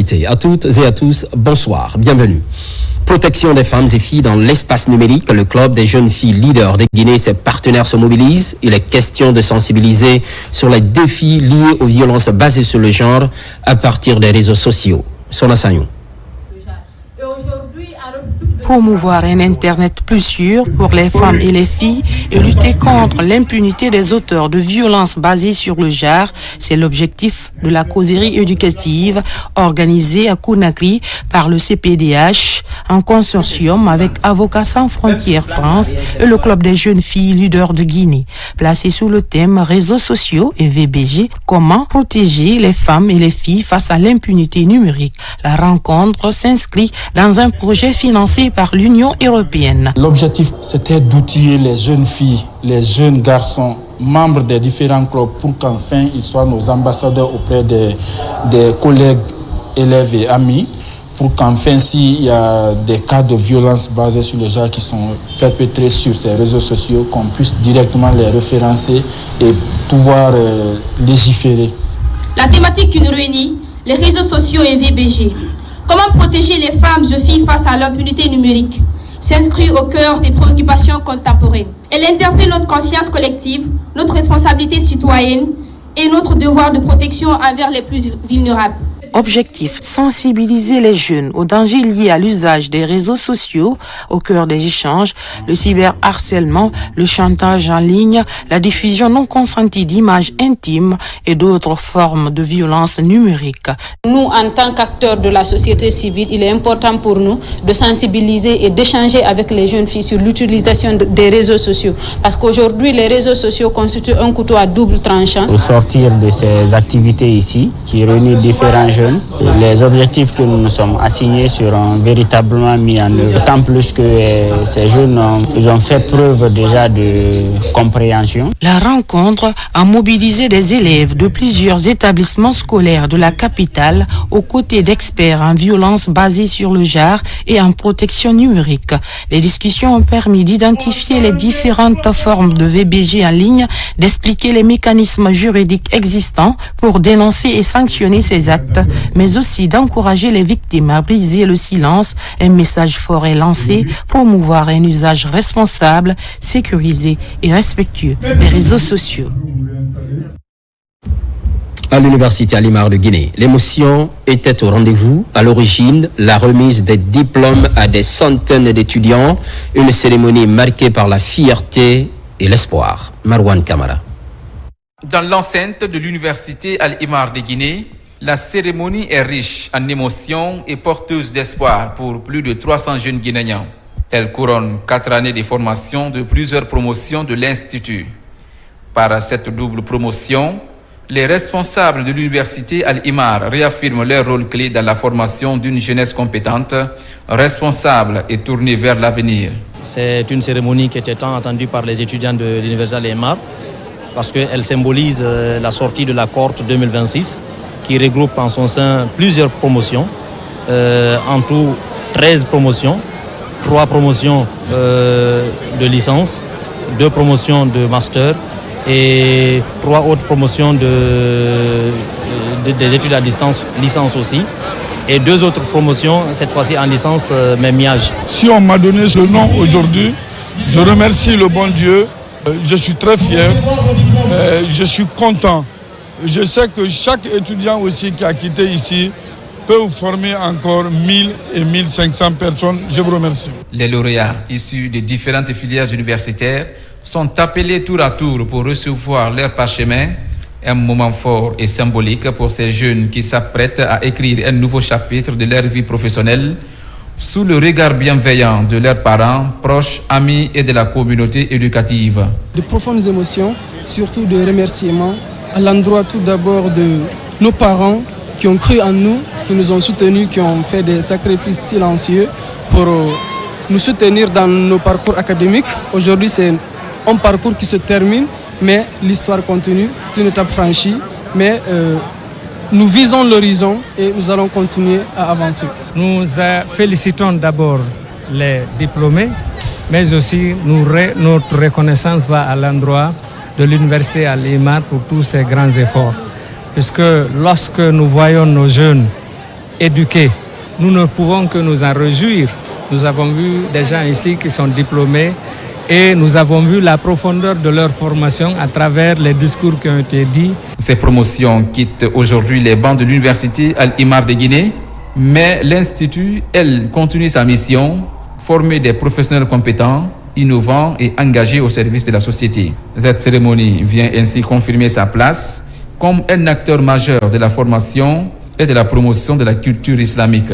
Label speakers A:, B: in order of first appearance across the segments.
A: invités. À toutes et à tous, bonsoir, bienvenue. Protection des femmes et filles dans l'espace numérique, le club des jeunes filles leaders de Guinée et ses partenaires se mobilisent. Il est question de sensibiliser sur les défis liés aux violences basées sur le genre à partir des réseaux sociaux. Sona Sagnon.
B: Promouvoir un Internet plus sûr pour les femmes et les filles et lutter contre l'impunité des auteurs de violences basées sur le genre, c'est l'objectif de la causerie éducative organisée à Conakry par le CPDH en consortium avec Avocats sans frontières France et le club des jeunes filles leaders de Guinée. Placé sous le thème réseaux sociaux et VBG, comment protéger les femmes et les filles face à l'impunité numérique. La rencontre s'inscrit dans un projet financé par l'Union européenne.
C: L'objectif, c'était d'outiller les jeunes filles, les jeunes garçons, membres des différents clubs, pour qu'enfin ils soient nos ambassadeurs auprès des collègues, élèves et amis, pour qu'enfin, s'il y a des cas de violence basés sur le genre qui sont perpétrés sur ces réseaux sociaux, qu'on puisse directement les référencer et pouvoir légiférer.
D: La thématique qui nous réunit, les réseaux sociaux et VBG. Comment protéger les femmes et filles face à l'impunité numérique s'inscrit au cœur des préoccupations contemporaines. Elle interpelle notre conscience collective, notre responsabilité citoyenne et notre devoir de protection envers les plus vulnérables.
B: Objectif, sensibiliser les jeunes aux dangers liés à l'usage des réseaux sociaux au cœur des échanges, le cyberharcèlement, le chantage en ligne, la diffusion non consentie d'images intimes et d'autres formes de violence numérique.
E: Nous, en tant qu'acteurs de la société civile, il est important pour nous de sensibiliser et d'échanger avec les jeunes filles sur l'utilisation des réseaux sociaux. Parce qu'aujourd'hui, les réseaux sociaux constituent un couteau à double tranchant.
F: Pour sortir de ces activités ici, qui réunissent différents jeunes, les objectifs que nous nous sommes assignés seront véritablement mis en œuvre. D'autant plus que ces jeunes ils ont fait preuve déjà de compréhension.
B: La rencontre a mobilisé des élèves de plusieurs établissements scolaires de la capitale aux côtés d'experts en violence basée sur le genre et en protection numérique. Les discussions ont permis d'identifier les différentes formes de VBG en ligne, d'expliquer les mécanismes juridiques existants pour dénoncer et sanctionner ces actes, mais aussi d'encourager les victimes à briser le silence. Un message fort est lancé, promouvoir un usage responsable, sécurisé et respectueux des réseaux sociaux.
A: À l'université Alimar de Guinée, l'émotion était au rendez-vous. À l'origine, la remise des diplômes à des centaines d'étudiants, une cérémonie marquée par la fierté et l'espoir. Marwan Kamara.
G: Dans l'enceinte de l'université Al-Imar de Guinée, la cérémonie est riche en émotions et porteuse d'espoir pour plus de 300 jeunes Guinéens. Elle couronne 4 années de formation de plusieurs promotions de l'Institut. Par cette double promotion, les responsables de l'université Al-Imar réaffirment leur rôle clé dans la formation d'une jeunesse compétente, responsable et tournée vers l'avenir.
H: C'est une cérémonie qui était tant attendue par les étudiants de l'université Al-Imar parce qu'elle symbolise la sortie de la cohorte 2026 qui regroupe en son sein plusieurs promotions, en tout 13 promotions, 3 promotions de licence, 2 promotions de master et 3 autres promotions des études à distance, licence aussi, et 2 autres promotions, cette fois-ci en licence MEMIAGE.
I: Si on m'a donné ce nom aujourd'hui, je remercie le bon Dieu, je suis très fier, je suis content. Je sais que chaque étudiant aussi qui a quitté ici peut former encore 1000 et 1500 personnes. Je vous remercie.
G: Les lauréats issus des différentes filières universitaires sont appelés tour à tour pour recevoir leur parchemin, un moment fort et symbolique pour ces jeunes qui s'apprêtent à écrire un nouveau chapitre de leur vie professionnelle sous le regard bienveillant de leurs parents, proches, amis et de la communauté éducative.
J: De profondes émotions, surtout de remerciements à l'endroit tout d'abord de nos parents qui ont cru en nous, qui nous ont soutenus, qui ont fait des sacrifices silencieux pour nous soutenir dans nos parcours académiques. Aujourd'hui, c'est un parcours qui se termine, mais l'histoire continue. C'est une étape franchie, mais nous visons l'horizon et nous allons continuer à avancer.
K: Nous félicitons d'abord les diplômés, mais aussi notre reconnaissance va à l'endroit de l'université Al-Imar pour tous ces grands efforts. Puisque lorsque nous voyons nos jeunes éduqués. Nous ne pouvons que nous en réjouir. Nous avons vu des gens ici qui sont diplômés et nous avons vu la profondeur de leur formation à travers les discours qui ont été dits.
G: Ces promotions quittent aujourd'hui les bancs de l'université Al-Imar de Guinée, mais l'Institut, elle, continue sa mission, former des professionnels compétents, innovants et engagés au service de la société. Cette cérémonie vient ainsi confirmer sa place comme un acteur majeur de la formation et de la promotion de la culture islamique.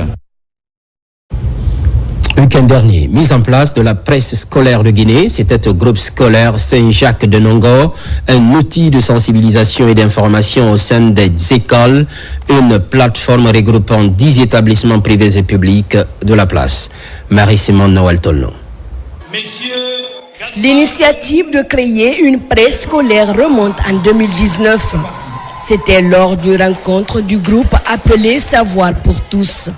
A: Week-end dernier, mise en place de la presse scolaire de Guinée, c'était au groupe scolaire Saint-Jacques de Nongo, un outil de sensibilisation et d'information au sein des écoles, une plateforme regroupant 10 établissements privés et publics de la place. Marie-Simone Noël Tolno.
L: L'initiative de créer une presse scolaire remonte en 2019. C'était lors d'une rencontre du groupe appelé Savoir pour tous.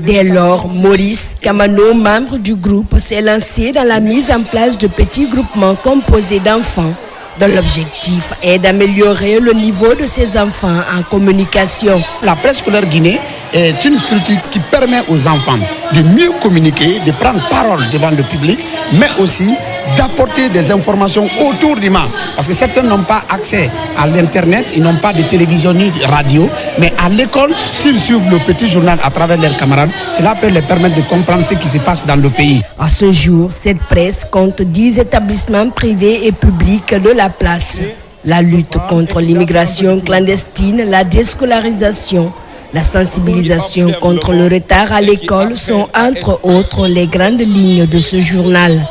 L: Dès lors, Maurice Kamano, membre du groupe, s'est lancé dans la mise en place de petits groupements composés d'enfants, dont l'objectif est d'améliorer le niveau de ces enfants en communication.
M: La presse scolaire Guinée est une structure qui permet aux enfants de mieux communiquer, de prendre parole devant le public, mais aussi d'apporter des informations autour du monde. Parce que certains n'ont pas accès à l'internet, ils n'ont pas de télévision ni de radio, mais à l'école, s'ils suivent le petit journal à travers leurs camarades, cela peut leur permettre de comprendre ce qui se passe dans le pays.
L: À ce jour, cette presse compte 10 établissements privés et publics de la place. La lutte contre l'immigration clandestine, la déscolarisation, la sensibilisation contre le retard à l'école sont entre autres les grandes lignes de ce journal.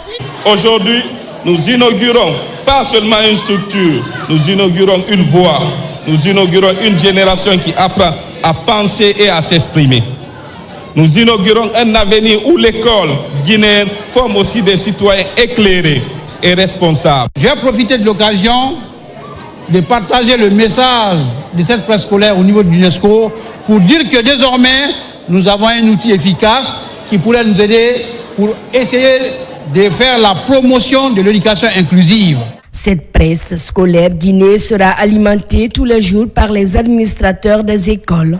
N: Aujourd'hui, nous inaugurons pas seulement une structure, nous inaugurons une voix, nous inaugurons une génération qui apprend à penser et à s'exprimer. Nous inaugurons un avenir où l'école guinéenne forme aussi des citoyens éclairés et responsables.
O: Je vais profiter de l'occasion de partager le message de cette presse scolaire au niveau de l'UNESCO pour dire que désormais, nous avons un outil efficace qui pourrait nous aider pour essayer de faire la promotion de l'éducation inclusive.
L: Cette presse scolaire guinéenne sera alimentée tous les jours par les administrateurs des écoles.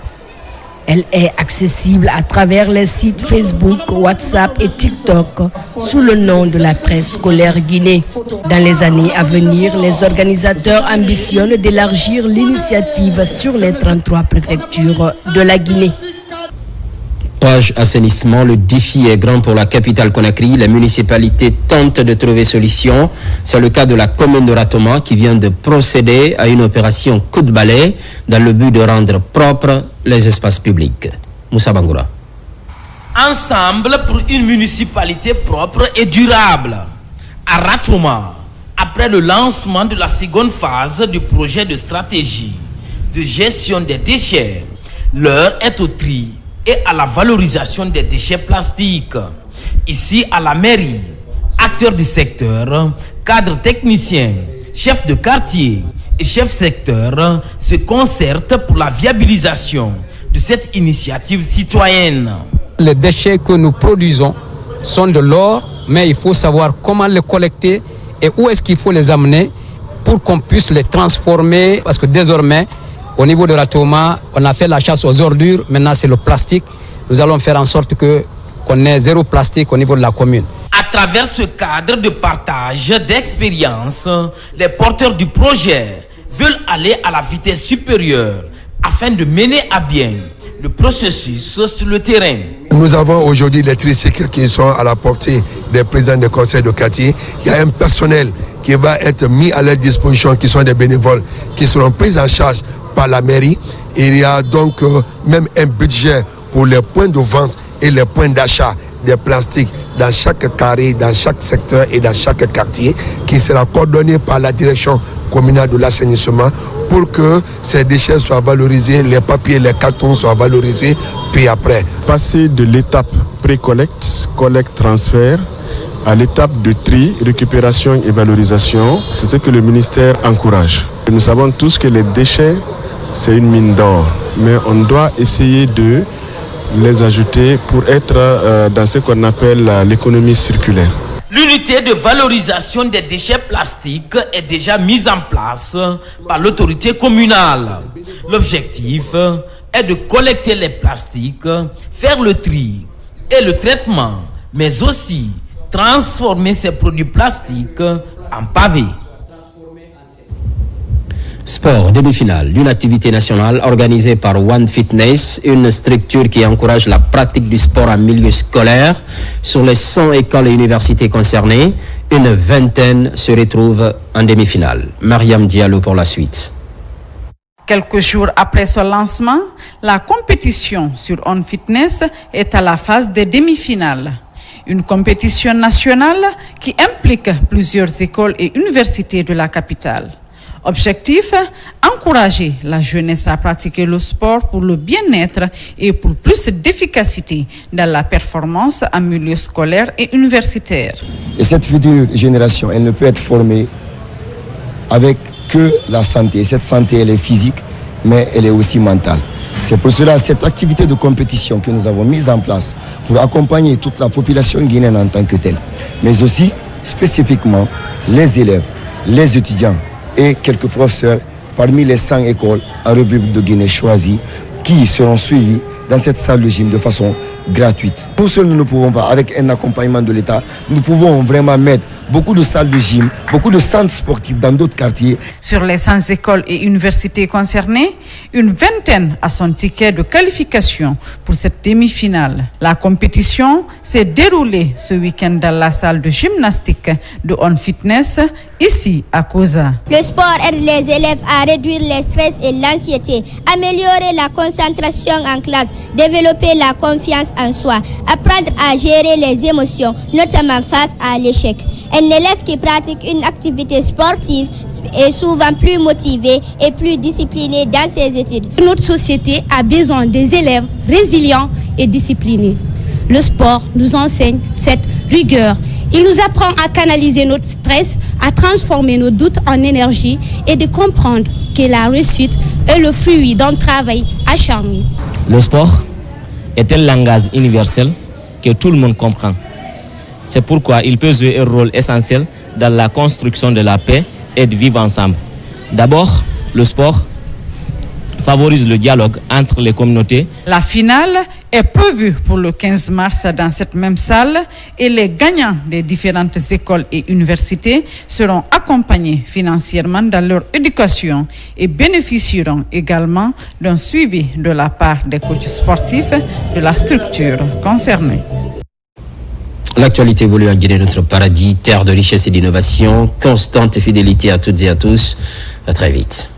L: Elle est accessible à travers les sites Facebook, WhatsApp et TikTok sous le nom de la presse scolaire Guinée. Dans les années à venir, les organisateurs ambitionnent d'élargir l'initiative sur les 33 préfectures de la Guinée.
A: Page assainissement, le défi est grand pour la capitale Conakry. Les municipalités tentent de trouver solution. C'est le cas de la commune de Ratoma qui vient de procéder à une opération coup de balai dans le but de rendre propres les espaces publics. Moussa Bangoura.
P: Ensemble pour une municipalité propre et durable. À Ratoma, après le lancement de la seconde phase du projet de stratégie de gestion des déchets, l'heure est au tri et à la valorisation des déchets plastiques. Ici, à la mairie, acteurs du secteur, cadres techniciens, chefs de quartier et chefs secteur se concertent pour la viabilisation de cette initiative citoyenne.
O: Les déchets que nous produisons sont de l'or, mais il faut savoir comment les collecter et où est-ce qu'il faut les amener pour qu'on puisse les transformer, parce que désormais, au niveau de Ratoma, on a fait la chasse aux ordures, maintenant c'est le plastique. Nous allons faire en sorte qu'on ait zéro plastique au niveau de la commune.
P: À travers ce cadre de partage d'expériences, les porteurs du projet veulent aller à la vitesse supérieure afin de mener à bien le processus sur le terrain.
Q: Nous avons aujourd'hui les tricycles qui sont à la portée des présidents des conseils de quartier. Il y a un personnel qui va être mis à leur disposition, qui sont des bénévoles, qui seront pris en charge par la mairie. Il y a donc même un budget pour les points de vente et les points d'achat des plastiques dans chaque carré, dans chaque secteur et dans chaque quartier, qui sera coordonné par la direction communale de l'assainissement pour que ces déchets soient valorisés, les papiers, les cartons soient valorisés, puis après.
R: Passer de l'étape pré-collecte, collecte-transfert, à l'étape de tri, récupération et valorisation, c'est ce que le ministère encourage. Nous savons tous que les déchets, c'est une mine d'or, mais on doit essayer de les ajouter pour être dans ce qu'on appelle l'économie circulaire.
P: L'unité de valorisation des déchets plastiques est déjà mise en place par l'autorité communale. L'objectif, est de collecter les plastiques, faire le tri et le traitement, mais aussi transformer ces produits plastiques en pavés.
A: Sport, demi-finale d'une activité nationale organisée par One Fitness, une structure qui encourage la pratique du sport en milieu scolaire. Sur les 100 écoles et universités concernées, une vingtaine se retrouvent en demi-finale. Mariam Diallo pour la suite.
S: Quelques jours après son lancement, la compétition sur One Fitness est à la phase des demi-finales. Une compétition nationale qui implique plusieurs écoles et universités de la capitale. Objectif, encourager la jeunesse à pratiquer le sport pour le bien-être et pour plus d'efficacité dans la performance en milieu scolaire et universitaire.
T: Et cette future génération, elle ne peut être formée avec que la santé. Cette santé, elle est physique, mais elle est aussi mentale. C'est pour cela cette activité de compétition que nous avons mise en place pour accompagner toute la population guinéenne en tant que telle, mais aussi spécifiquement les élèves, les étudiants et quelques professeurs parmi les 100 écoles en République de Guinée choisies qui seront suivis dans cette salle de gym de façon gratuite. Nous seuls, nous ne pouvons pas, avec un accompagnement de l'État, nous pouvons vraiment mettre beaucoup de salles de gym, beaucoup de centres sportifs dans d'autres quartiers.
S: Sur les 100 écoles et universités concernées, une vingtaine a son ticket de qualification pour cette demi-finale. La compétition s'est déroulée ce week-end dans la salle de gymnastique de On Fitness, ici à Koza.
U: Le sport aide les élèves à réduire le stress et l'anxiété, améliorer la concentration en classe, développer la confiance en soi, apprendre à gérer les émotions, notamment face à l'échec. Un élève qui pratique une activité sportive est souvent plus motivé et plus discipliné dans ses études.
V: Notre société a besoin des élèves résilients et disciplinés. Le sport nous enseigne cette rigueur. Il nous apprend à canaliser notre stress, à transformer nos doutes en énergie et de comprendre que la réussite est le fruit d'un travail acharné.
W: Le sport est un langage universel que tout le monde comprend. C'est pourquoi il peut jouer un rôle essentiel dans la construction de la paix et de vivre ensemble. D'abord, le sport favorise le dialogue entre les communautés.
S: La finale est prévue pour le 15 mars dans cette même salle et les gagnants des différentes écoles et universités seront accompagnés financièrement dans leur éducation et bénéficieront également d'un suivi de la part des coachs sportifs de la structure concernée.
A: L'actualité évolue en Guinée, notre paradis, terre de richesse et d'innovation, constante fidélité à toutes et à tous. À très vite.